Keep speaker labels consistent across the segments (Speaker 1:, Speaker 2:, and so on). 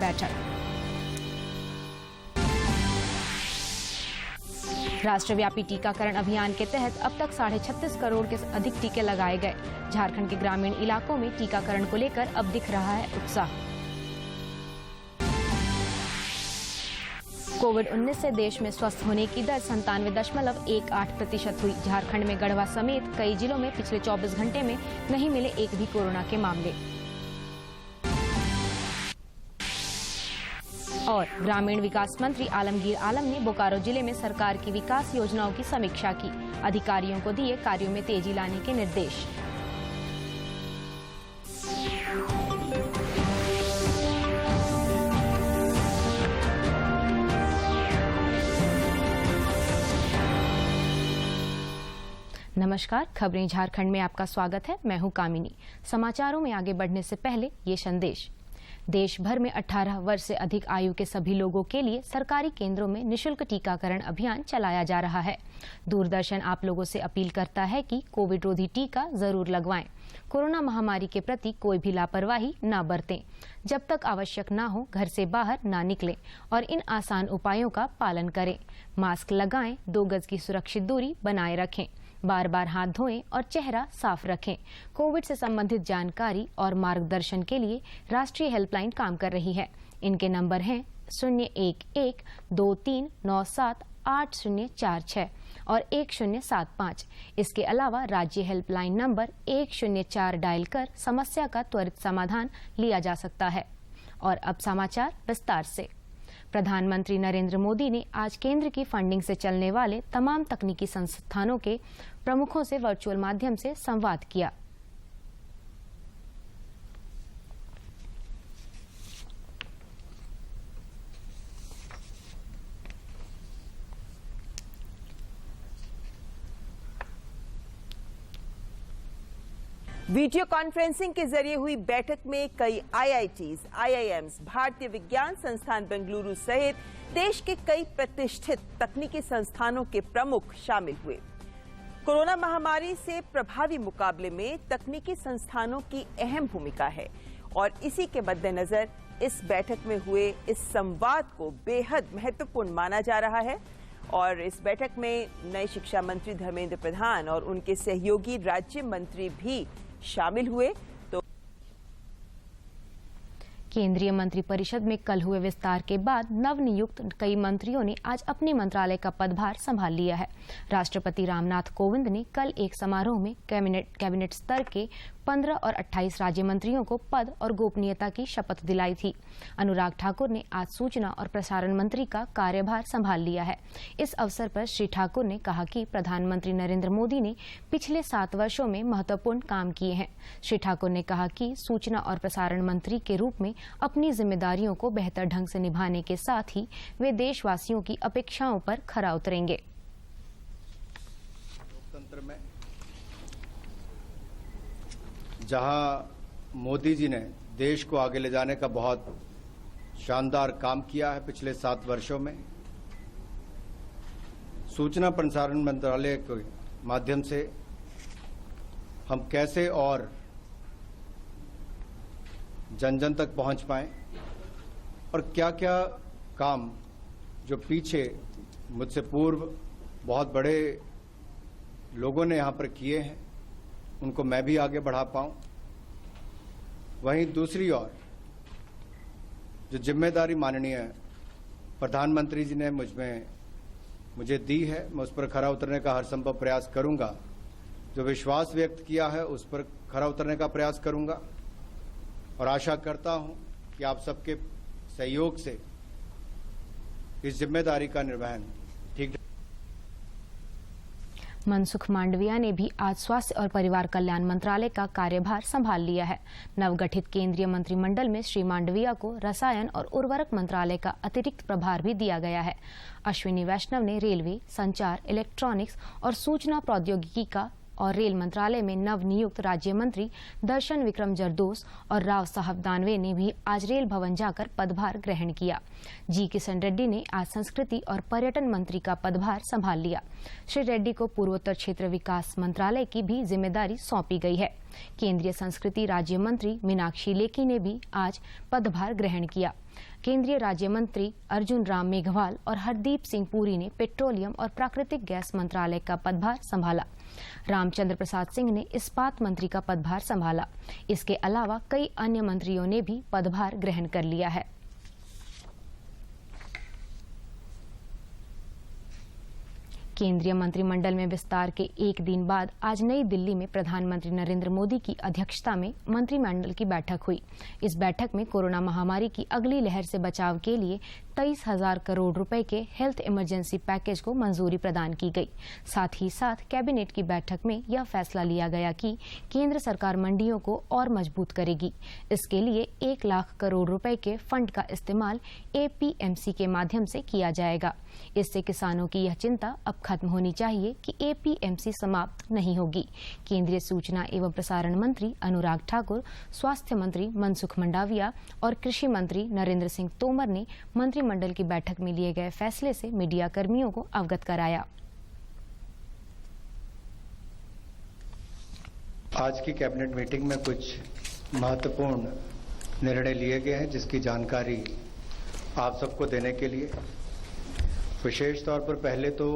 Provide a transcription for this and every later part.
Speaker 1: बैठक। राष्ट्रव्यापी टीकाकरण अभियान के तहत अब तक 36.5 करोड़ के अधिक टीके लगाए गए। झारखंड के ग्रामीण इलाकों में टीकाकरण को लेकर अब दिख रहा है उत्साह। कोविड-19 से देश में स्वस्थ होने की दर 97.18% हुई। झारखंड में गढ़वा समेत कई जिलों में पिछले 24 घंटे में नहीं मिले एक भी कोरोना के मामले। और ग्रामीण विकास मंत्री आलमगीर आलम ने बोकारो जिले में सरकार की विकास योजनाओं की समीक्षा की। अधिकारियों को दिए कार्यों में तेजी लाने के निर्देश। नमस्कार, खबरें झारखंड में आपका स्वागत है। मैं हूं कामिनी। समाचारों में आगे बढ़ने से पहले ये संदेश। देश भर में 18 वर्ष से अधिक आयु के सभी लोगों के लिए सरकारी केंद्रों में निशुल्क टीकाकरण अभियान चलाया जा रहा है। दूरदर्शन आप लोगों से अपील करता है कि कोविड रोधी टीका जरूर लगवाएं। कोरोना महामारी के प्रति कोई भी लापरवाही न बरतें। जब तक आवश्यक न हो घर से बाहर न निकलें और इन आसान उपायों का पालन करें। मास्क लगाएं, 2 गज की सुरक्षित दूरी बनाए रखें, बार बार हाथ धोएं और चेहरा साफ रखें। कोविड से संबंधित जानकारी और मार्गदर्शन के लिए राष्ट्रीय हेल्पलाइन काम कर रही है। इनके नंबर हैं 011-2397-8046 और 1075। इसके अलावा राज्य हेल्पलाइन नंबर 104 डायल कर समस्या का त्वरित समाधान लिया जा सकता है। और अब समाचार विस्तार से। प्रधानमंत्री नरेंद्र मोदी ने आज केंद्र की फंडिंग से चलने वाले तमाम तकनीकी संस्थानों के प्रमुखों से वर्चुअल माध्यम से संवाद किया।
Speaker 2: वीडियो कॉन्फ्रेंसिंग के जरिए हुई बैठक में कई आईआईटीज, आईआईएम्स, भारतीय विज्ञान संस्थान बेंगलुरु सहित देश के कई प्रतिष्ठित तकनीकी संस्थानों के प्रमुख शामिल हुए। कोरोना महामारी से प्रभावी मुकाबले में तकनीकी संस्थानों की अहम भूमिका है और इसी के मद्देनजर इस बैठक में हुए इस संवाद को बेहद महत्वपूर्ण माना जा रहा है। और इस बैठक में नए शिक्षा मंत्री धर्मेंद्र प्रधान और उनके सहयोगी राज्य मंत्री भी शामिल हुए। तो
Speaker 1: केंद्रीय मंत्रिपरिषद में कल हुए विस्तार के बाद नवनियुक्त कई मंत्रियों ने आज अपने मंत्रालय का पदभार संभाल लिया है। राष्ट्रपति रामनाथ कोविंद ने कल एक समारोह में कैबिनेट स्तर के 15 और 28 राज्य मंत्रियों को पद और गोपनीयता की शपथ दिलाई थी। अनुराग ठाकुर ने आज सूचना और प्रसारण मंत्री का कार्यभार संभाल लिया है। इस अवसर पर श्री ठाकुर ने कहा कि प्रधानमंत्री नरेंद्र मोदी ने पिछले 7 वर्षों में महत्वपूर्ण काम किए हैं। श्री ठाकुर ने कहा कि सूचना और प्रसारण मंत्री के रूप में अपनी जिम्मेदारियों को बेहतर ढंग से निभाने के साथ ही वे देशवासियों की अपेक्षाओं पर खरा उतरेंगे।
Speaker 3: लोकतंत्र में जहां मोदी जी ने देश को आगे ले जाने का बहुत शानदार काम किया है पिछले 7 वर्षों में, सूचना प्रसारण मंत्रालय के माध्यम से हम कैसे और जन जन तक पहुंच पाएं और क्या क्या काम जो पीछे मुझसे पूर्व बहुत बड़े लोगों ने यहां पर किए हैं उनको मैं भी आगे बढ़ा पाऊं। वहीं दूसरी ओर जो जिम्मेदारी माननीय प्रधानमंत्री जी ने मुझे दी है, मैं उस पर खरा उतरने का हर संभव प्रयास करूंगा। जो विश्वास व्यक्त किया है उस पर खरा उतरने का प्रयास करूंगा और आशा करता हूं कि आप सबके सहयोग से इस जिम्मेदारी का निर्वहन ठीक।
Speaker 1: मनसुख मांडविया ने भी आज स्वास्थ्य और परिवार कल्याण मंत्रालय का कार्यभार संभाल लिया है। नवगठित केंद्रीय मंत्रिमंडल में श्री मांडविया को रसायन और उर्वरक मंत्रालय का अतिरिक्त प्रभार भी दिया गया है। अश्विनी वैष्णव ने रेलवे, संचार, इलेक्ट्रॉनिक्स और सूचना प्रौद्योगिकी का और रेल मंत्रालय में नवनियुक्त राज्य मंत्री दर्शन विक्रम जरदोस और राव साहब दानवे ने भी आज रेल भवन जाकर पदभार ग्रहण किया। जी किशन रेड्डी ने आज संस्कृति और पर्यटन मंत्री का पदभार संभाल लिया। श्री रेड्डी को पूर्वोत्तर क्षेत्र विकास मंत्रालय की भी जिम्मेदारी सौंपी गई है। केंद्रीय संस्कृति राज्य मंत्री मीनाक्षी लेखी ने भी आज पदभार ग्रहण किया। केंद्रीय राज्य मंत्री अर्जुन राम मेघवाल और हरदीप सिंह पुरी ने पेट्रोलियम और प्राकृतिक गैस मंत्रालय का पदभार संभाला। रामचंद्र प्रसाद सिंह ने इस्पात मंत्री का पदभार संभाला। इसके अलावा कई अन्य मंत्रियों ने भी पदभार ग्रहण कर लिया है। केंद्रीय मंत्रिमंडल में विस्तार के एक दिन बाद आज नई दिल्ली में प्रधानमंत्री नरेंद्र मोदी की अध्यक्षता में मंत्रिमंडल की बैठक हुई। इस बैठक में कोरोना महामारी की अगली लहर से बचाव के लिए 23,000 करोड़ रुपए के हेल्थ इमरजेंसी पैकेज को मंजूरी प्रदान की गई। साथ ही साथ कैबिनेट की बैठक में यह फैसला लिया गया कि केंद्र सरकार मंडियों को और मजबूत करेगी। इसके लिए 1 लाख करोड़ रुपए के फंड का इस्तेमाल एपीएमसी के माध्यम से किया जाएगा। इससे किसानों की यह चिंता अब खत्म होनी चाहिए कि एपीएमसी समाप्त नहीं होगी। केंद्रीय सूचना एवं प्रसारण मंत्री अनुराग ठाकुर, स्वास्थ्य मंत्री मनसुख मंडाविया और कृषि मंत्री नरेंद्र सिंह तोमर ने मंत्रिमंडल की बैठक में लिए गए फैसले से मीडिया कर्मियों को अवगत कराया।
Speaker 3: आज की कैबिनेट मीटिंग में कुछ महत्वपूर्ण निर्णय लिए गए हैं, जिसकी जानकारी आप सबको देने के लिए विशेष तौर पर पहले तो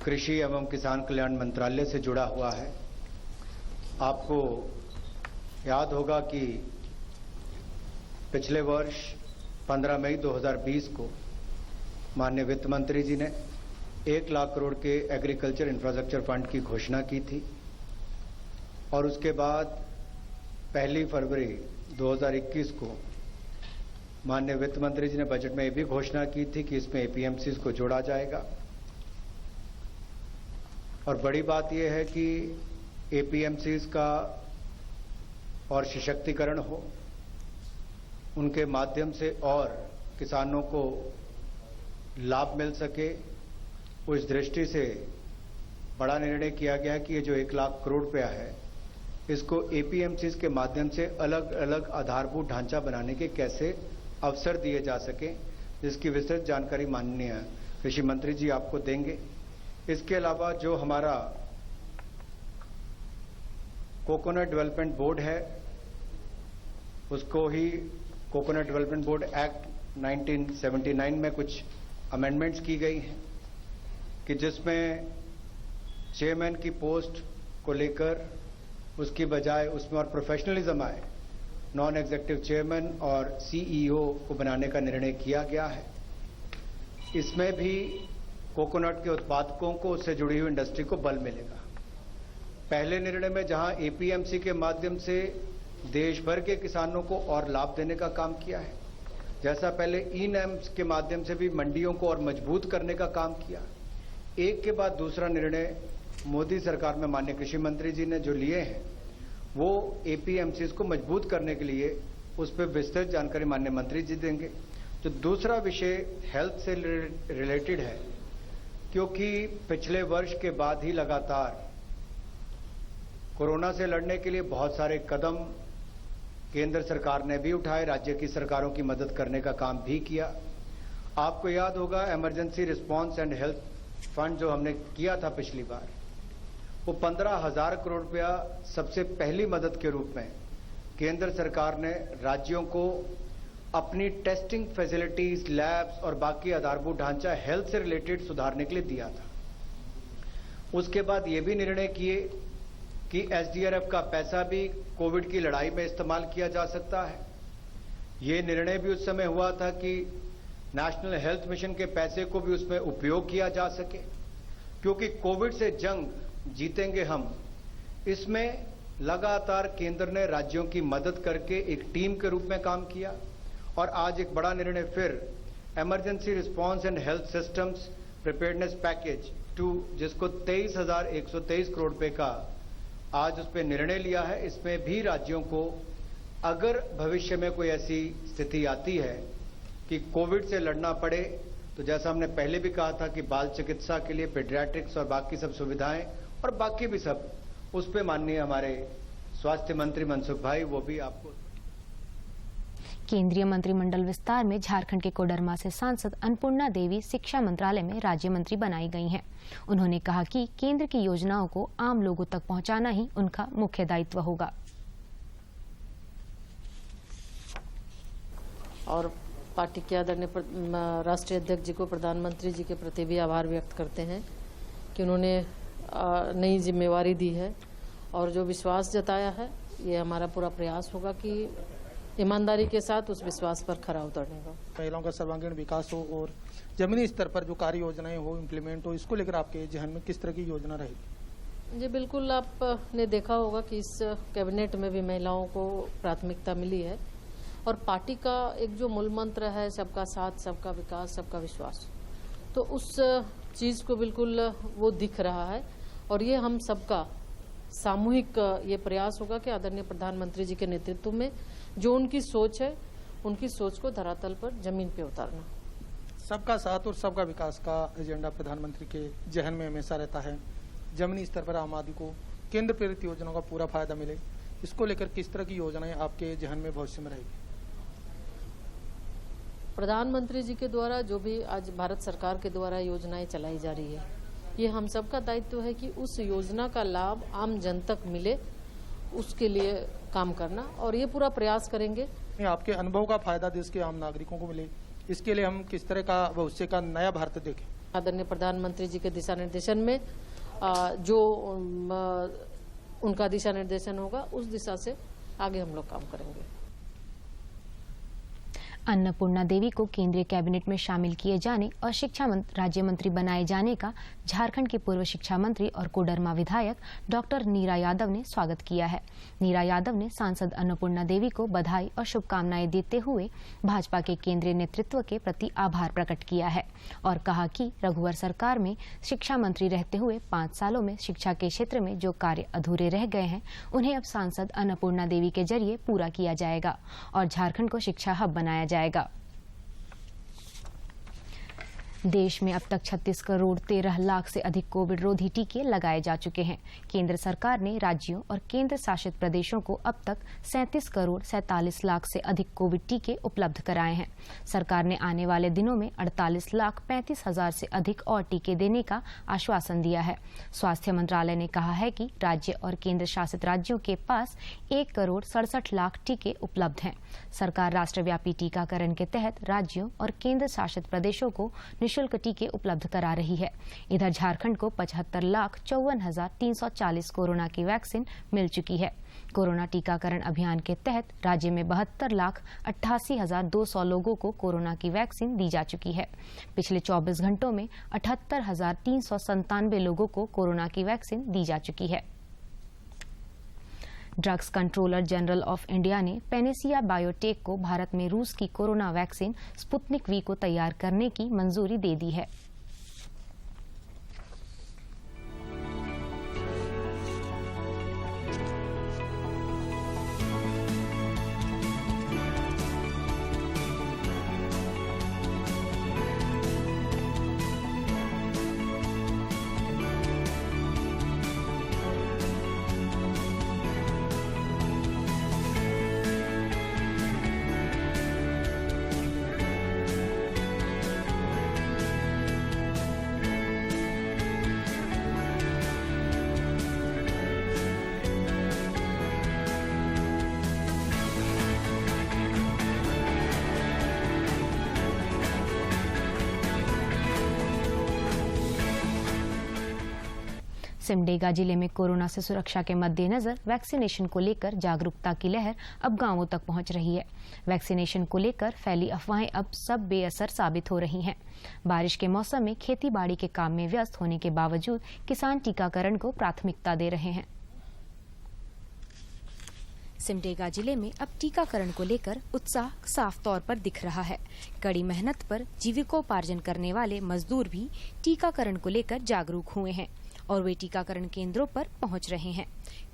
Speaker 3: कृषि एवं किसान कल्याण मंत्रालय से जुड़ा हुआ है। आपको याद होगा कि पिछले वर्ष 15 मई 2020 को माननीय वित्त मंत्री जी ने 1 लाख करोड़ के एग्रीकल्चर इंफ्रास्ट्रक्चर फंड की घोषणा की थी और उसके बाद 1 फरवरी 2021 को माननीय वित्त मंत्री जी ने बजट में यह भी घोषणा की थी कि इसमें एपीएमसीज को जोड़ा जाएगा। और बड़ी बात यह है कि एपीएमसीज का और सशक्तिकरण हो, उनके माध्यम से और किसानों को लाभ मिल सके, उस दृष्टि से बड़ा निर्णय किया गया कि ये जो 1 लाख करोड़ रुपया है, इसको एपीएमसीज के माध्यम से अलग अलग आधारभूत ढांचा बनाने के कैसे अवसर दिए जा सके, जिसकी विस्तृत जानकारी माननीय कृषि मंत्री जी आपको देंगे। इसके अलावा जो हमारा कोकोनट डेवलपमेंट बोर्ड है, उसको ही कोकोनट डेवलपमेंट बोर्ड एक्ट 1979 में कुछ अमेंडमेंट्स की गई हैं कि जिसमें चेयरमैन की पोस्ट को लेकर उसकी बजाय उसमें और प्रोफेशनलिज्म आए, नॉन एग्जीक्यूटिव चेयरमैन और सीईओ को बनाने का निर्णय किया गया है। इसमें भी कोकोनट के उत्पादकों को, उससे जुड़ी हुई इंडस्ट्री को बल मिलेगा। पहले निर्णय में जहां एपीएमसी के माध्यम से देश भर के किसानों को और लाभ देने का काम किया है, जैसा पहले ई-नैम्स के माध्यम से भी मंडियों को और मजबूत करने का काम किया, एक के बाद दूसरा निर्णय मोदी सरकार में माननीय कृषि मंत्री जी ने जो लिए हैं, वो एपीएमसीज को मजबूत करने के लिए उस पर विस्तृत जानकारी माननीय मंत्री जी देंगे। तो दूसरा विषय हेल्थ से रिलेटेड है, क्योंकि पिछले वर्ष के बाद ही लगातार कोरोना से लड़ने के लिए बहुत सारे कदम केंद्र सरकार ने भी उठाए, राज्य की सरकारों की मदद करने का काम भी किया। आपको याद होगा emergency response and health fund जो हमने किया था पिछली बार, वो 15,000 करोड़ रुपया सबसे पहली मदद के रूप में केंद्र सरकार ने राज्यों को अपनी टेस्टिंग फैसिलिटीज, लैब्स और बाकी आधारभूत ढांचा हेल्थ से रिलेटेड सुधारने के लिए दिया था। उसके बाद ये भी निर्णय किए कि एसडीआरएफ का पैसा भी कोविड की लड़ाई में इस्तेमाल किया जा सकता है। ये निर्णय भी उस समय हुआ था कि नेशनल हेल्थ मिशन के पैसे को भी उसमें उपयोग किया जा सके, क्योंकि कोविड से जंग जीतेंगे हम। इसमें लगातार केंद्र ने राज्यों की मदद करके एक टीम के रूप में काम किया और आज एक बड़ा निर्णय फिर emergency response and health systems preparedness package 2, जिसको 23,123 करोड़ रुपए का आज उस पर निर्णय लिया है। इसमें भी राज्यों को अगर भविष्य में कोई ऐसी स्थिति आती है कि कोविड से लड़ना पड़े, तो जैसा हमने पहले भी कहा था कि बाल चिकित्सा के लिए पेडियाट्रिक्स और बाकी सब सुविधाएं और बाकी भी सब, उस पर माननीय हमारे स्वास्थ्य मंत्री मनसुख भाई वो भी आपको।
Speaker 1: केंद्रीय मंत्रिमंडल विस्तार में झारखंड के कोडरमा से सांसद अन्नपूर्णा देवी शिक्षा मंत्रालय में राज्य मंत्री बनाई गई हैं। उन्होंने कहा कि केंद्र की योजनाओं को आम लोगों तक पहुंचाना ही उनका मुख्य दायित्व होगा।
Speaker 4: और पार्टी के आदरणीय राष्ट्रीय अध्यक्ष जी को, प्रधानमंत्री जी के प्रति भी आभार व्यक्त करते हैं कि उन्होंने नई जिम्मेवारी दी है और जो विश्वास जताया है, ये हमारा पूरा प्रयास होगा कि ईमानदारी के साथ उस विश्वास पर खरा उतरने का।
Speaker 5: महिलाओं का सर्वांगीण विकास हो और जमीनी स्तर पर जो कार्य योजनाएं हो, इम्प्लीमेंट हो, इसको लेकर आपके जहन में किस तरह की योजना रहेगी?
Speaker 4: जी बिल्कुल, आपने देखा होगा कि इस कैबिनेट में भी महिलाओं को प्राथमिकता मिली है और पार्टी का एक जो मूल मंत्र है, सबका साथ, सबका विकास, सबका विश्वास, तो उस चीज़ को बिल्कुल वो दिख रहा है और ये हम सबका सामूहिक ये प्रयास होगा कि आदरणीय प्रधानमंत्री जी के नेतृत्व में जो उनकी सोच है, उनकी सोच को धरातल पर जमीन पे उतारना।
Speaker 5: सबका साथ और सबका विकास का एजेंडा प्रधानमंत्री के जहन में हमेशा रहता है। जमीनी स्तर पर आम आदमी को केंद्र प्रेरित योजनाओं का पूरा फायदा मिले, इसको लेकर किस तरह की योजनाएं आपके जहन में भविष्य में रहेगी?
Speaker 4: प्रधानमंत्री जी के द्वारा जो भी आज भारत सरकार के द्वारा योजनाएं चलाई जा रही है, ये हम सबका दायित्व है कि उस योजना का लाभ आम जन तक मिले, उसके लिए काम करना और ये पूरा प्रयास करेंगे।
Speaker 5: आपके अनुभव का फायदा देश के आम नागरिकों को मिले, इसके लिए हम किस तरह का भविष्य का नया भारत देखें?
Speaker 4: आदरणीय प्रधानमंत्री जी के दिशा निर्देशन में जो उनका दिशा निर्देशन होगा, उस दिशा से आगे हम लोग काम करेंगे।
Speaker 1: अन्नपूर्णा देवी को केंद्रीय कैबिनेट में शामिल किए जाने और शिक्षा राज्य मंत्री बनाए जाने का झारखंड की पूर्व शिक्षा मंत्री और कोडरमा विधायक डॉक्टर नीरा यादव ने स्वागत किया है। नीरा यादव ने सांसद अन्नपूर्णा देवी को बधाई और शुभकामनाएं देते हुए भाजपा के केंद्रीय नेतृत्व के प्रति आभार प्रकट किया है और कहा कि रघुवर सरकार में शिक्षा मंत्री रहते हुए 5 सालों में शिक्षा के क्षेत्र में जो कार्य अधूरे रह गए हैं, उन्हें अब सांसद अन्नपूर्णा देवी के जरिए पूरा किया जाएगा और झारखंड को शिक्षा हब बनाया जाएगा। देश में अब तक 36 करोड़ 13 लाख से अधिक कोविड रोधी टीके लगाए जा चुके हैं। केंद्र सरकार ने राज्यों और केंद्र शासित प्रदेशों को अब तक 37 करोड़ 47 लाख से अधिक कोविड टीके उपलब्ध कराए हैं। सरकार ने आने वाले दिनों में 48 लाख 35 हजार से अधिक और टीके देने का आश्वासन दिया है। स्वास्थ्य मंत्रालय ने कहा है कि राज्य और केंद्र शासित राज्यों के पास 1 करोड़ 67 लाख टीके उपलब्ध हैं। सरकार राष्ट्रव्यापी टीकाकरण के तहत राज्यों और केंद्र शासित प्रदेशों को निःशुल्क टीके उपलब्ध करा रही है। इधर झारखंड को 75,54,340 कोरोना की वैक्सीन मिल चुकी है। कोरोना टीकाकरण अभियान के तहत राज्य में 72,88,200 लोगों को कोरोना की वैक्सीन दी जा चुकी है। पिछले 24 घंटों में 78,397 लोगों को कोरोना की वैक्सीन दी जा चुकी है। Drugs controller general of India ने पेनेसिया बायोटेक को भारत में रूस की कोरोना वैक्सीन स्पुतनिक वी को तैयार करने की मंजूरी दे दी है। सिमडेगा जिले में कोरोना से सुरक्षा के मद्देनजर वैक्सीनेशन को लेकर जागरूकता की लहर अब गांवों तक पहुंच रही है। वैक्सीनेशन को लेकर फैली अफवाहें अब सब बेअसर साबित हो रही हैं। बारिश के मौसम में खेती बाड़ी के काम में व्यस्त होने के बावजूद किसान टीकाकरण को प्राथमिकता दे रहे हैं। सिमडेगा जिले में अब टीकाकरण को लेकर उत्साह साफ तौर पर दिख रहा है। कड़ी मेहनत पर जीविकोपार्जन करने वाले मजदूर भी टीकाकरण को लेकर जागरूक हुए हैं और वे टीकाकरण केंद्रों पर पहुंच रहे हैं।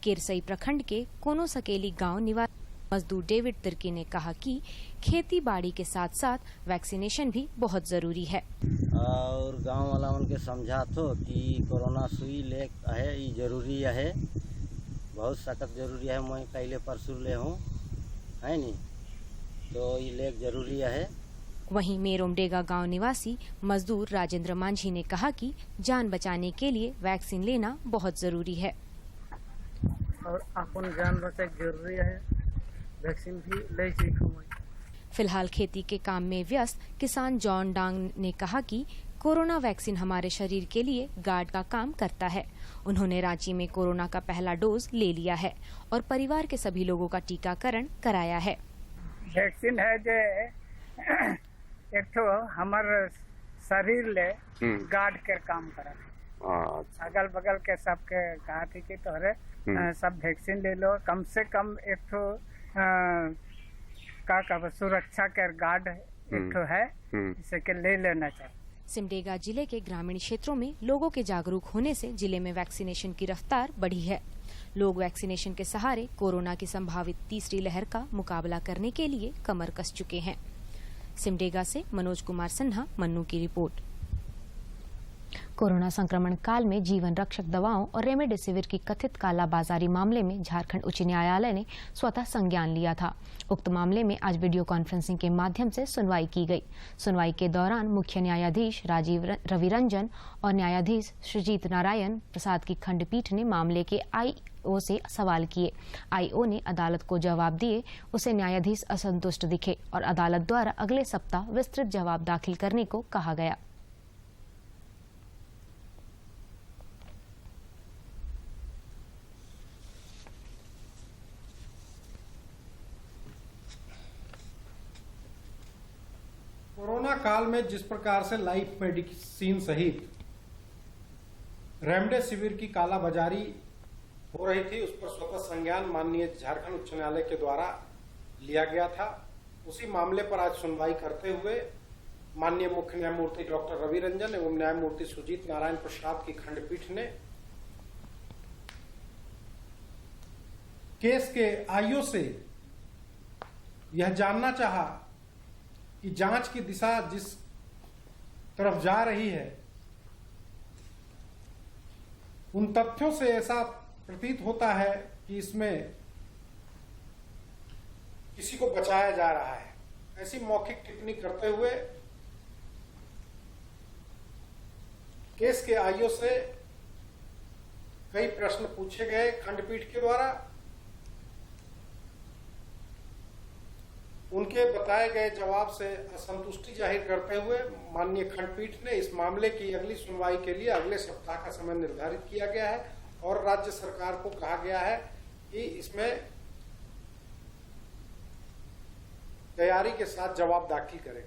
Speaker 1: केरसई प्रखंड के कोनो सकेली गांव निवासी मजदूर डेविड तिर्की ने कहा कि खेती बाड़ी के साथ साथ वैक्सीनेशन भी बहुत जरूरी है।
Speaker 6: और गांव वाला उनके समझा तो कि कोरोना सुई ले है, ये जरूरी है, बहुत सख्त जरूरी है। मैं पहले परसों ले हूँ, है नहीं, तो ये ले जरूरी है।
Speaker 1: वहीं मेरोमडेगा गांव निवासी मजदूर राजेंद्र मांझी ने कहा कि जान बचाने के लिए वैक्सीन लेना बहुत जरूरी है
Speaker 7: और अपन जान बचाए जरूरी है, वैक्सीन भी ले चाहिए।
Speaker 1: फिलहाल खेती के काम में व्यस्त किसान जॉन डांग ने कहा कि कोरोना वैक्सीन हमारे शरीर के लिए गार्ड का काम करता है। उन्होंने रांची में कोरोना का पहला डोज ले लिया है और परिवार के सभी लोगों का टीकाकरण कराया है।
Speaker 7: वैक्सीन है जे एक तो हमार शरीर ले गार्ड के काम करा। अगल बगल के सबके कहा थी कि तोहरे सब वैक्सीन ले लो, कम से कम एक तो का सुरक्षा के गार्ड एक तो है, इसे के ले लेना चाहिए।
Speaker 1: सिमडेगा जिले के ग्रामीण क्षेत्रों में लोगों के जागरूक होने से जिले में वैक्सीनेशन की रफ्तार बढ़ी है। लोग वैक्सीनेशन के सहारे कोरोना की संभावित तीसरी लहर का मुकाबला करने के लिए कमर कस चुके हैं। सिमडेगा से मनोज कुमार सिन्हा, मन्नू की रिपोर्ट। कोरोना संक्रमण काल में जीवन रक्षक दवाओं और रेमडेसिविर की कथित कालाबाजारी मामले में झारखंड उच्च न्यायालय ने स्वतः संज्ञान लिया था। उक्त मामले में आज वीडियो कॉन्फ्रेंसिंग के माध्यम से सुनवाई की गई। सुनवाई के दौरान मुख्य न्यायाधीश राजीव रवि रंजन और न्यायाधीश सुजीत नारायण प्रसाद की खंडपीठ ने मामले के आईओ से सवाल किए। आईओ ने अदालत को जवाब दिए, उसे न्यायाधीश असंतुष्ट दिखे और अदालत द्वारा अगले सप्ताह विस्तृत जवाब दाखिल करने को कहा गया।
Speaker 8: कोरोना काल में जिस प्रकार से लाइफ मेडिसिन सहित रेमडेसिविर की कालाबाजारी हो रही थी, उस पर स्वतः संज्ञान माननीय झारखंड उच्च न्यायालय के द्वारा लिया गया था। उसी मामले पर आज सुनवाई करते हुए माननीय मुख्य न्यायमूर्ति डॉक्टर रवि रंजन एवं न्यायमूर्ति सुजीत नारायण प्रसाद की खंडपीठ ने केस के आईओ से यह जानना चाहा कि जांच की दिशा जिस तरफ जा रही है, उन तथ्यों से ऐसा प्रतीत होता है कि इसमें किसी को बचाया जा रहा है। ऐसी मौखिक टिप्पणी करते हुए केस के आईओ से कई प्रश्न पूछे गए खंडपीठ के द्वारा। उनके बताए गए जवाब से असंतुष्टि जाहिर करते हुए माननीय खंडपीठ ने इस मामले की अगली सुनवाई के लिए अगले सप्ताह का समय निर्धारित किया गया है और राज्य सरकार को कहा गया है कि इसमें तैयारी के साथ जवाब दाखिल करें।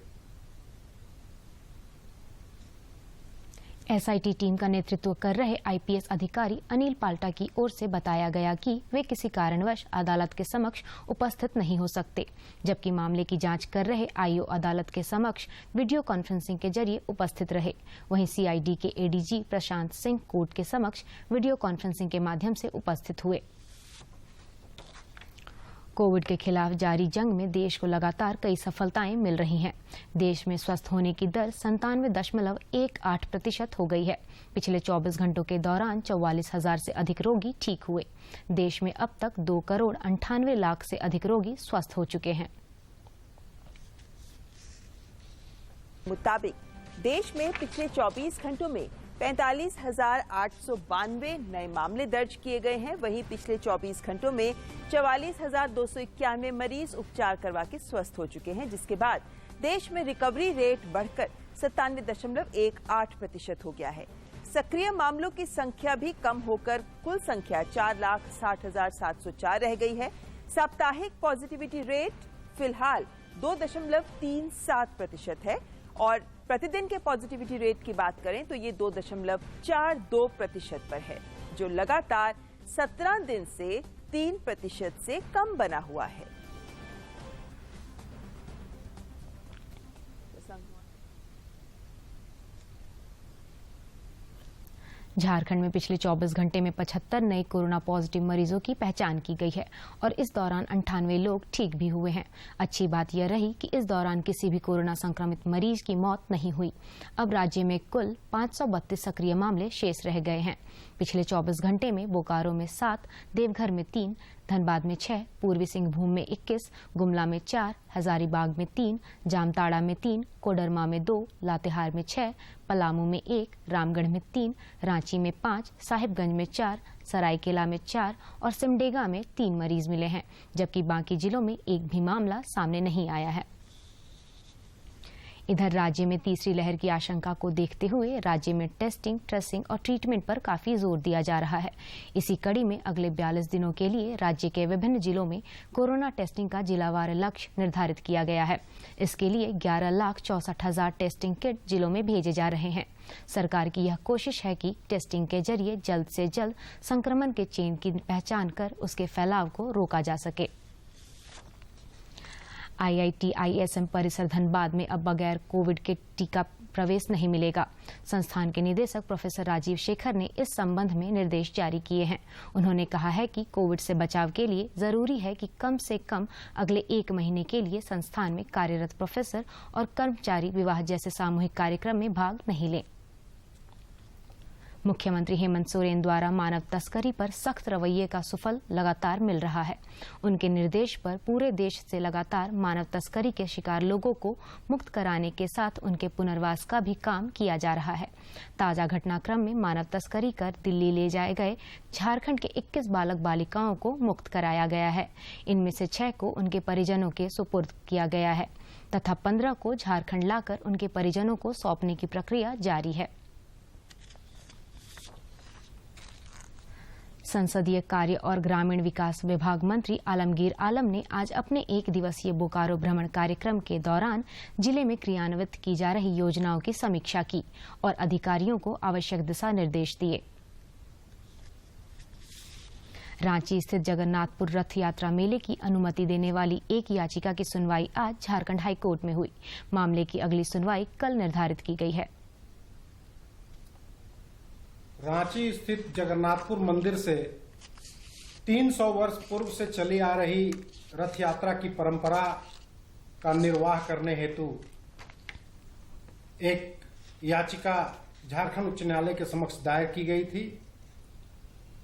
Speaker 1: एसआईटी टीम का नेतृत्व कर रहे आईपीएस अधिकारी अनिल पाल्टा की ओर से बताया गया कि वे किसी कारणवश अदालत के समक्ष उपस्थित नहीं हो सकते, जबकि मामले की जांच कर रहे आईओ अदालत के समक्ष वीडियो कॉन्फ्रेंसिंग के जरिए उपस्थित रहे। वहीं सीआईडी के एडीजी प्रशांत सिंह कोर्ट के समक्ष वीडियो कॉन्फ्रेंसिंग के माध्यम से उपस्थित हुए। कोविड के खिलाफ जारी जंग में देश को लगातार कई सफलताएं मिल रही हैं। देश में स्वस्थ होने की दर 97.18% हो गई है। पिछले 24 घंटों के दौरान 44,000 से अधिक रोगी ठीक हुए। देश में अब तक 2,98,00,000 से अधिक रोगी स्वस्थ हो चुके हैं।
Speaker 2: मुताबिक देश में पिछले 24 घंटों में 45,892 नए मामले दर्ज किए गए हैं। वहीं पिछले 24 घंटों में 44,291 मरीज उपचार करवा के स्वस्थ हो चुके हैं, जिसके बाद देश में रिकवरी रेट बढ़कर 97.18% हो गया है। सक्रिय मामलों की संख्या भी कम होकर कुल संख्या 4,60,704 रह गई है। साप्ताहिक पॉजिटिविटी रेट फिलहाल 2.37% है और प्रतिदिन के पॉजिटिविटी रेट की बात करें तो ये 2.42% पर है, जो लगातार 17 दिन से 3% से कम बना हुआ है।
Speaker 1: झारखंड में पिछले 24 घंटे में 75 नए कोरोना पॉजिटिव मरीजों की पहचान की गई है और इस दौरान 98 लोग ठीक भी हुए हैं। अच्छी बात यह रही कि इस दौरान किसी भी कोरोना संक्रमित मरीज की मौत नहीं हुई। अब राज्य में कुल 532 सक्रिय मामले शेष रह गए हैं। पिछले 24 घंटे में बोकारो में 7, देवघर में 3, धनबाद में 6, पूर्वी सिंहभूम में 21, गुमला में 4, हजारीबाग में 3, जामताड़ा में 3, कोडरमा में 2, लातेहार में 6, पलामू में 1, रामगढ़ में 3, रांची में 5, साहिबगंज में 4, सरायकेला में 4 और सिमडेगा में 3 मरीज मिले हैं, जबकि बाकी जिलों में एक भी मामला सामने नहीं आया है। इधर राज्य में तीसरी लहर की आशंका को देखते हुए राज्य में टेस्टिंग, ट्रेसिंग और ट्रीटमेंट पर काफी जोर दिया जा रहा है। इसी कड़ी में अगले 42 दिनों के लिए राज्य के विभिन्न जिलों में कोरोना टेस्टिंग का जिलावार लक्ष्य निर्धारित किया गया है। इसके लिए 11,64,000 टेस्टिंग किट जिलों में भेजे जा रहे हैं। सरकार की यह कोशिश है कि टेस्टिंग के जरिए जल्द से जल्द संक्रमण के चेन की पहचान कर उसके फैलाव को रोका जा सके। IIT-ISM परिसर धनबाद में अब बगैर कोविड के टीका प्रवेश नहीं मिलेगा। संस्थान के निदेशक प्रोफेसर राजीव शेखर ने इस संबंध में निर्देश जारी किए हैं। उन्होंने कहा है कि कोविड से बचाव के लिए जरूरी है कि कम से कम अगले 1 महीने के लिए संस्थान में कार्यरत प्रोफेसर और कर्मचारी विवाह जैसे सामूहिक कार्यक्रम में भाग नहीं लें। मुख्यमंत्री हेमंत सोरेन द्वारा मानव तस्करी पर सख्त रवैये का सुफल लगातार मिल रहा है। उनके निर्देश पर पूरे देश से लगातार मानव तस्करी के शिकार लोगों को मुक्त कराने के साथ उनके पुनर्वास का भी काम किया जा रहा है। ताजा घटनाक्रम में मानव तस्करी कर दिल्ली ले जाए गए झारखंड के 21 बालक बालिकाओं को मुक्त कराया गया है। इनमें से 6 को उनके परिजनों के सुपुर्द किया गया है तथा 15 को झारखंड लाकर उनके परिजनों को सौंपने की प्रक्रिया जारी है। संसदीय कार्य और ग्रामीण विकास विभाग मंत्री आलमगीर आलम ने आज अपने 1 दिवसीय बोकारो भ्रमण कार्यक्रम के दौरान जिले में क्रियान्वित की जा रही योजनाओं की समीक्षा की और अधिकारियों को आवश्यक दिशा निर्देश दिए। रांची स्थित जगन्नाथपुर रथ यात्रा मेले की अनुमति देने वाली एक याचिका की सुनवाई आज झारखंड हाईकोर्ट में हुई। मामले की अगली सुनवाई कल निर्धारित की गई है।
Speaker 8: रांची स्थित जगन्नाथपुर मंदिर से 300 वर्ष पूर्व से चली आ रही रथ यात्रा की परंपरा का निर्वाह करने हेतु एक याचिका झारखंड उच्च न्यायालय के समक्ष दायर की गई थी,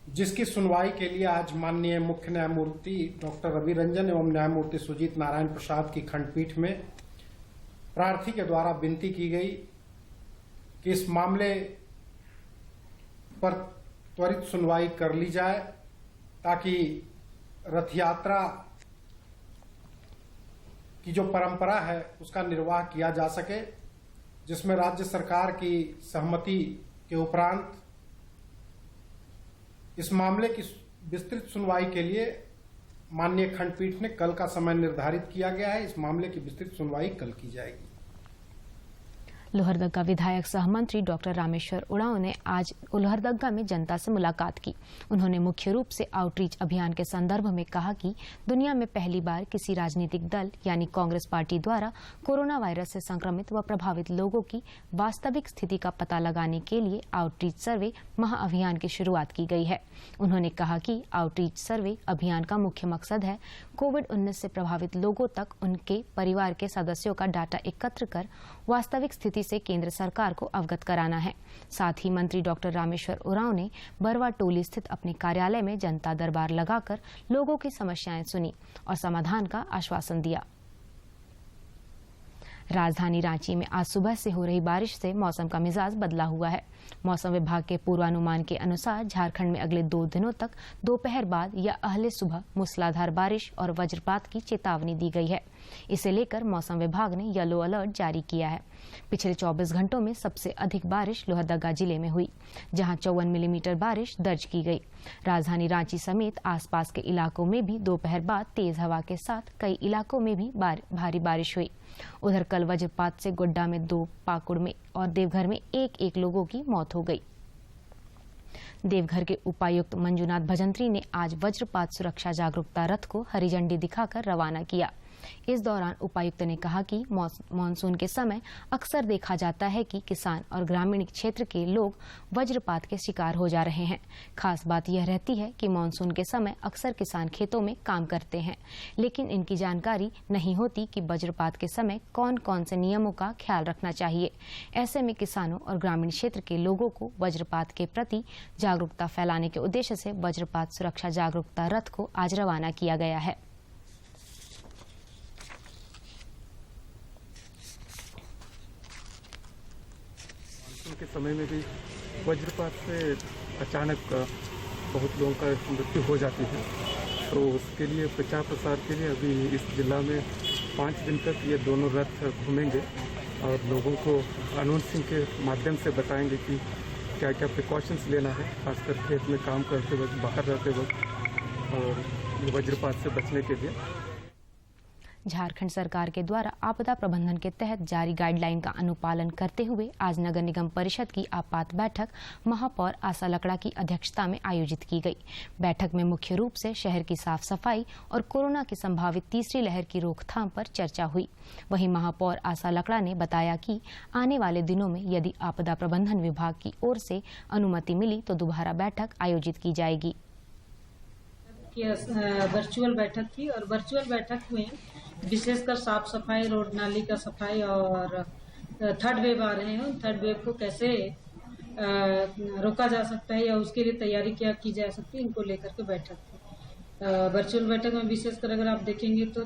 Speaker 8: जिसकी सुनवाई के लिए आज माननीय मुख्य न्यायमूर्ति डॉक्टर रवि रंजन एवं न्यायमूर्ति सुजीत नारायण प्रसाद की खंडपीठ में प्रार्थी के द्वारा विनती की गई कि इस मामले पर त्वरित सुनवाई कर ली जाए ताकि रथ यात्रा की जो परंपरा है उसका निर्वाह किया जा सके, जिसमें राज्य सरकार की सहमति के उपरांत इस मामले की विस्तृत सुनवाई के लिए माननीय खंडपीठ ने कल का समय निर्धारित किया गया है। इस मामले की विस्तृत सुनवाई कल की जाएगी।
Speaker 1: लोहरदगा विधायक सह मंत्री डॉक्टर रामेश्वर उरांव ने आज लोहरदगा में जनता से मुलाकात की। उन्होंने मुख्य रूप से आउटरीच अभियान के संदर्भ में कहा कि दुनिया में पहली बार किसी राजनीतिक दल यानी कांग्रेस पार्टी द्वारा कोरोना वायरस से संक्रमित व प्रभावित लोगों की वास्तविक स्थिति का पता लगाने के लिए आउटरीच सर्वे महाअभियान की शुरुआत की गई है। उन्होंने कहा कि आउटरीच सर्वे अभियान का मुख्य मकसद है कोविड-19 से प्रभावित लोगों तक उनके परिवार के सदस्यों का डाटा एकत्र कर वास्तविक स्थिति से केंद्र सरकार को अवगत कराना है। साथ ही मंत्री डॉक्टर रामेश्वर उरांव ने बरवा टोली स्थित अपने कार्यालय में जनता दरबार लगाकर लोगों की समस्याएं सुनी और समाधान का आश्वासन दिया। राजधानी रांची में आज सुबह से हो रही बारिश से मौसम का मिजाज बदला हुआ है। मौसम विभाग के पूर्वानुमान के अनुसार झारखंड में अगले 2 दिनों तक दोपहर बाद या अहले सुबह मूसलाधार बारिश और वज्रपात की चेतावनी दी गई है। इसे लेकर मौसम विभाग ने येलो अलर्ट जारी किया है। पिछले 24 घंटों में सबसे अधिक बारिश लोहरदगा जिले में हुई, जहां 54 मिलीमीटर बारिश दर्ज की गई। राजधानी रांची समेत आसपास के इलाकों में भी दोपहर बाद तेज हवा के साथ कई इलाकों में भी भारी बारिश हुई। उधर कल वज्रपात से गोड्डा में 2, पाकुड़ में और देवघर में 1-1 लोगों की मौत हो गई। देवघर के उपायुक्त मंजुनाथ भजंत्री ने आज वज्रपात सुरक्षा जागरूकता रथ को हरी झंडी दिखाकर रवाना किया। इस दौरान उपायुक्त ने कहा कि मानसून के समय अक्सर देखा जाता है कि किसान और ग्रामीण क्षेत्र के लोग वज्रपात के शिकार हो जा रहे हैं। खास बात यह रहती है कि मानसून के समय अक्सर किसान खेतों में काम करते हैं, लेकिन इनकी जानकारी नहीं होती कि वज्रपात के समय कौन कौन से नियमों का ख्याल रखना चाहिए। ऐसे में किसानों और ग्रामीण क्षेत्र के लोगों को वज्रपात के प्रति जागरूकता फैलाने के उद्देश्य से वज्रपात सुरक्षा जागरूकता रथ को आज रवाना किया गया है।
Speaker 9: के समय में भी वज्रपात से अचानक बहुत लोगों का मृत्यु हो जाती है, तो उसके लिए प्रचार प्रसार के लिए अभी इस जिला में 5 दिन तक ये दोनों रथ घूमेंगे और लोगों को अनाउंसिंग के माध्यम से बताएंगे कि क्या क्या प्रिकॉशंस लेना है, खासकर खेत में काम करते वक्त, बाहर रहते वक्त और वज्रपात से बचने के लिए।
Speaker 1: झारखंड सरकार के द्वारा आपदा प्रबंधन के तहत जारी गाइडलाइन का अनुपालन करते हुए आज नगर निगम परिषद की आपात बैठक महापौर आशा लकड़ा की अध्यक्षता में आयोजित की गई। बैठक में मुख्य रूप से शहर की साफ सफाई और कोरोना की संभावित तीसरी लहर की रोकथाम पर चर्चा हुई। वहीं महापौर आशा लकड़ा ने बताया कि आने वाले दिनों में यदि आपदा प्रबंधन विभाग की ओर से अनुमति मिली तो दोबारा बैठक आयोजित की जाएगी।
Speaker 10: वर्चुअल बैठक थी और वर्चुअल बैठक में विशेषकर साफ सफाई, रोड नाली का सफाई और थर्ड वेव आ रहे हैं, थर्ड वेव को कैसे रोका जा सकता है या उसके लिए तैयारी क्या की जा सकती है, इनको लेकर के बैठक थी। वर्चुअल बैठक में विशेषकर अगर आप देखेंगे तो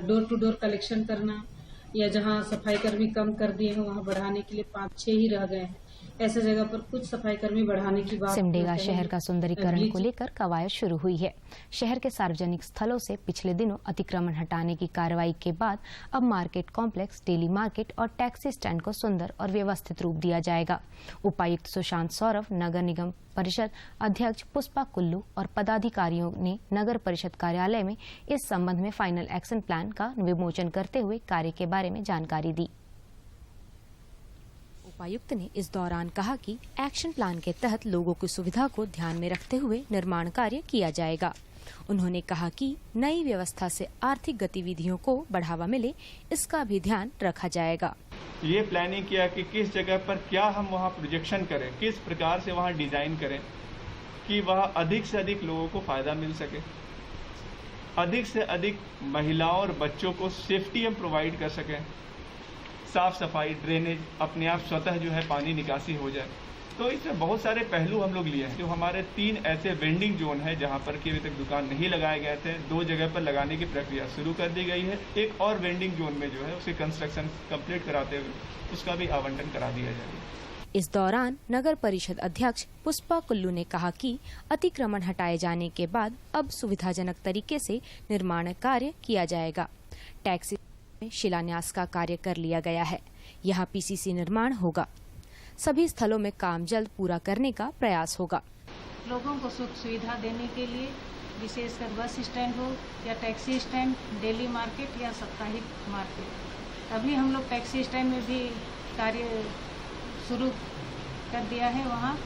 Speaker 10: डोर टू डोर कलेक्शन करना या जहां सफाई कर्मी कम कर दिए हैं वहां बढ़ाने के लिए 5-6 ही रह गए हैं, ऐसे जगह पर कुछ सफाई कर्मी बढ़ाने की बात।
Speaker 1: सिमडेगा शहर का सुंदरीकरण को लेकर कवायद शुरू हुई है। शहर के सार्वजनिक स्थलों से पिछले दिनों अतिक्रमण हटाने की कार्रवाई के बाद अब मार्केट कॉम्प्लेक्स, डेली मार्केट और टैक्सी स्टैंड को सुंदर और व्यवस्थित रूप दिया जाएगा। उपायुक्त सुशांत सौरभ, नगर निगम परिषद अध्यक्ष पुष्पा कुल्लू और पदाधिकारियों ने नगर परिषद कार्यालय में इस संबंध में फाइनल एक्शन प्लान का विमोचन करते हुए कार्य के बारे में जानकारी दी। उपायुक्त ने इस दौरान कहा कि एक्शन प्लान के तहत लोगों की सुविधा को ध्यान में रखते हुए निर्माण कार्य किया जाएगा। उन्होंने कहा कि नई व्यवस्था से आर्थिक गतिविधियों को बढ़ावा मिले, इसका भी ध्यान रखा जाएगा।
Speaker 11: ये प्लानिंग किया कि किस जगह पर क्या हम वहाँ प्रोजेक्शन करें, किस प्रकार से वहाँ डिजाइन करें कि वहाँ अधिक से अधिक लोगों को फायदा मिल सके, अधिक से अधिक महिलाओं और बच्चों को सेफ्टी हम प्रोवाइड कर सकें, साफ सफाई, ड्रेनेज अपने आप स्वतः जो है पानी निकासी हो जाए। तो इसमें बहुत सारे पहलू हम लोग लिए हैं। जो हमारे 3 ऐसे वेंडिंग जोन है जहां पर कि अभी तक दुकान नहीं लगाए गए थे, 2 जगह पर लगाने की प्रक्रिया शुरू कर दी गई है। एक और वेंडिंग जोन में जो है उसकी कंस्ट्रक्शन कंप्लीट कराते हुए उसका भी आवंटन करा दिया जाएगा।
Speaker 1: इस दौरान नगर परिषद अध्यक्ष पुष्पा कुल्लू ने कहा कि अतिक्रमण हटाए जाने के बाद अब सुविधाजनक तरीके से निर्माण कार्य किया जाएगा। टैक्सी में शिलान्यास का कार्य कर लिया गया है। यहाँ पीसीसी निर्माण होगा। सभी स्थलों में काम जल्द पूरा करने का प्रयास होगा।
Speaker 10: लोगों को सुख सुविधा देने के लिए विशेषकर बस स्टैंड हो या टैक्सी स्टैंड, डेली मार्केट या साप्ताहिक मार्केट। अभी हम लोग टैक्सी स्टैंड में भी कार्य शुरू कर दिया है। वहाँ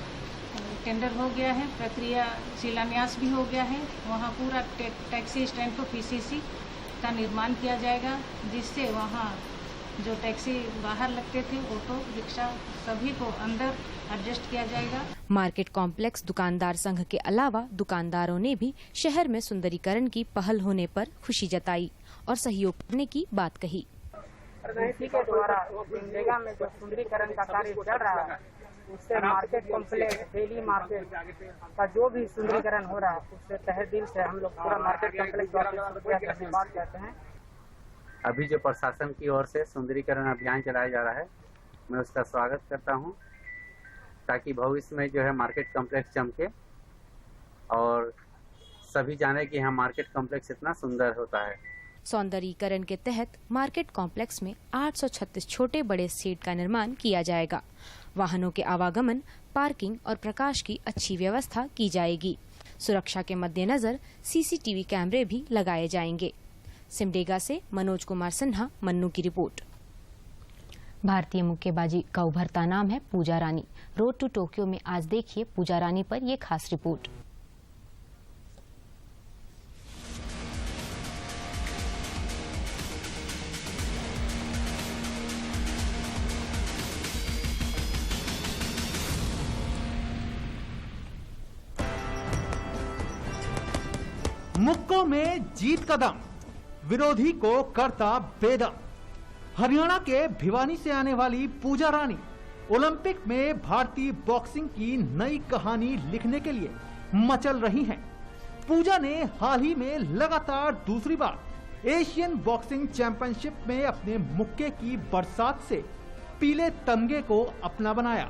Speaker 10: टेंडर हो गया है, प्रक्रिया शिलान्यास भी हो गया है। वहाँ पूरा टैक्सी स्टैंड को पीसीसी का निर्माण किया जाएगा, जिससे वहाँ जो टैक्सी बाहर लगते थे, ऑटो रिक्शा, सभी को अंदर एडजस्ट किया जाएगा।
Speaker 1: मार्केट कॉम्प्लेक्स दुकानदार संघ के अलावा दुकानदारों ने भी शहर में सुंदरीकरण की पहल होने पर खुशी जताई और सहयोग करने की बात कही।
Speaker 7: के द्वारा सिमडेगा में जो सुंदरीकरण का कार्य चल रहा है, उससे मार्केट कॉम्प्लेक्स, डेली मार्केट का जो भी सुंदरीकरण हो रहा है, उससे तहे दिल से हम लोग पूरा मार्केट कॉम्प्लेक्स धन्यवाद कहते हैं।
Speaker 12: अभी जो प्रशासन की ओर से सुंदरीकरण अभियान चलाया जा रहा है, मैं उसका स्वागत करता हूं, ताकि भविष्य में जो है मार्केट कॉम्प्लेक्स चमके और सभी जाने कि यहाँ मार्केट कॉम्प्लेक्स इतना सुंदर होता है।
Speaker 1: सौंदर्यीकरण के तहत मार्केट कॉम्प्लेक्स में 836 छोटे बड़े सेट का निर्माण किया जाएगा। वाहनों के आवागमन, पार्किंग और प्रकाश की अच्छी व्यवस्था की जाएगी। सुरक्षा के मद्देनजर सीसीटीवी कैमरे भी लगाए जाएंगे। सिमडेगा से मनोज कुमार सिन्हा, मन्नू की रिपोर्ट। भारतीय मुक्केबाजी का उभरता नाम है पूजा रानी। रोड टू टोक्यो में आज देखिए पूजा रानी पर ये खास रिपोर्ट।
Speaker 13: मुक्कों में जीत का दम, विरोधी को करता बेदम। हरियाणा के भिवानी से आने वाली पूजा रानी ओलंपिक में भारतीय बॉक्सिंग की नई कहानी लिखने के लिए मचल रही हैं। पूजा ने हाल ही में लगातार दूसरी बार एशियन बॉक्सिंग चैंपियनशिप में अपने मुक्के की बरसात से पीले तमगे को अपना बनाया।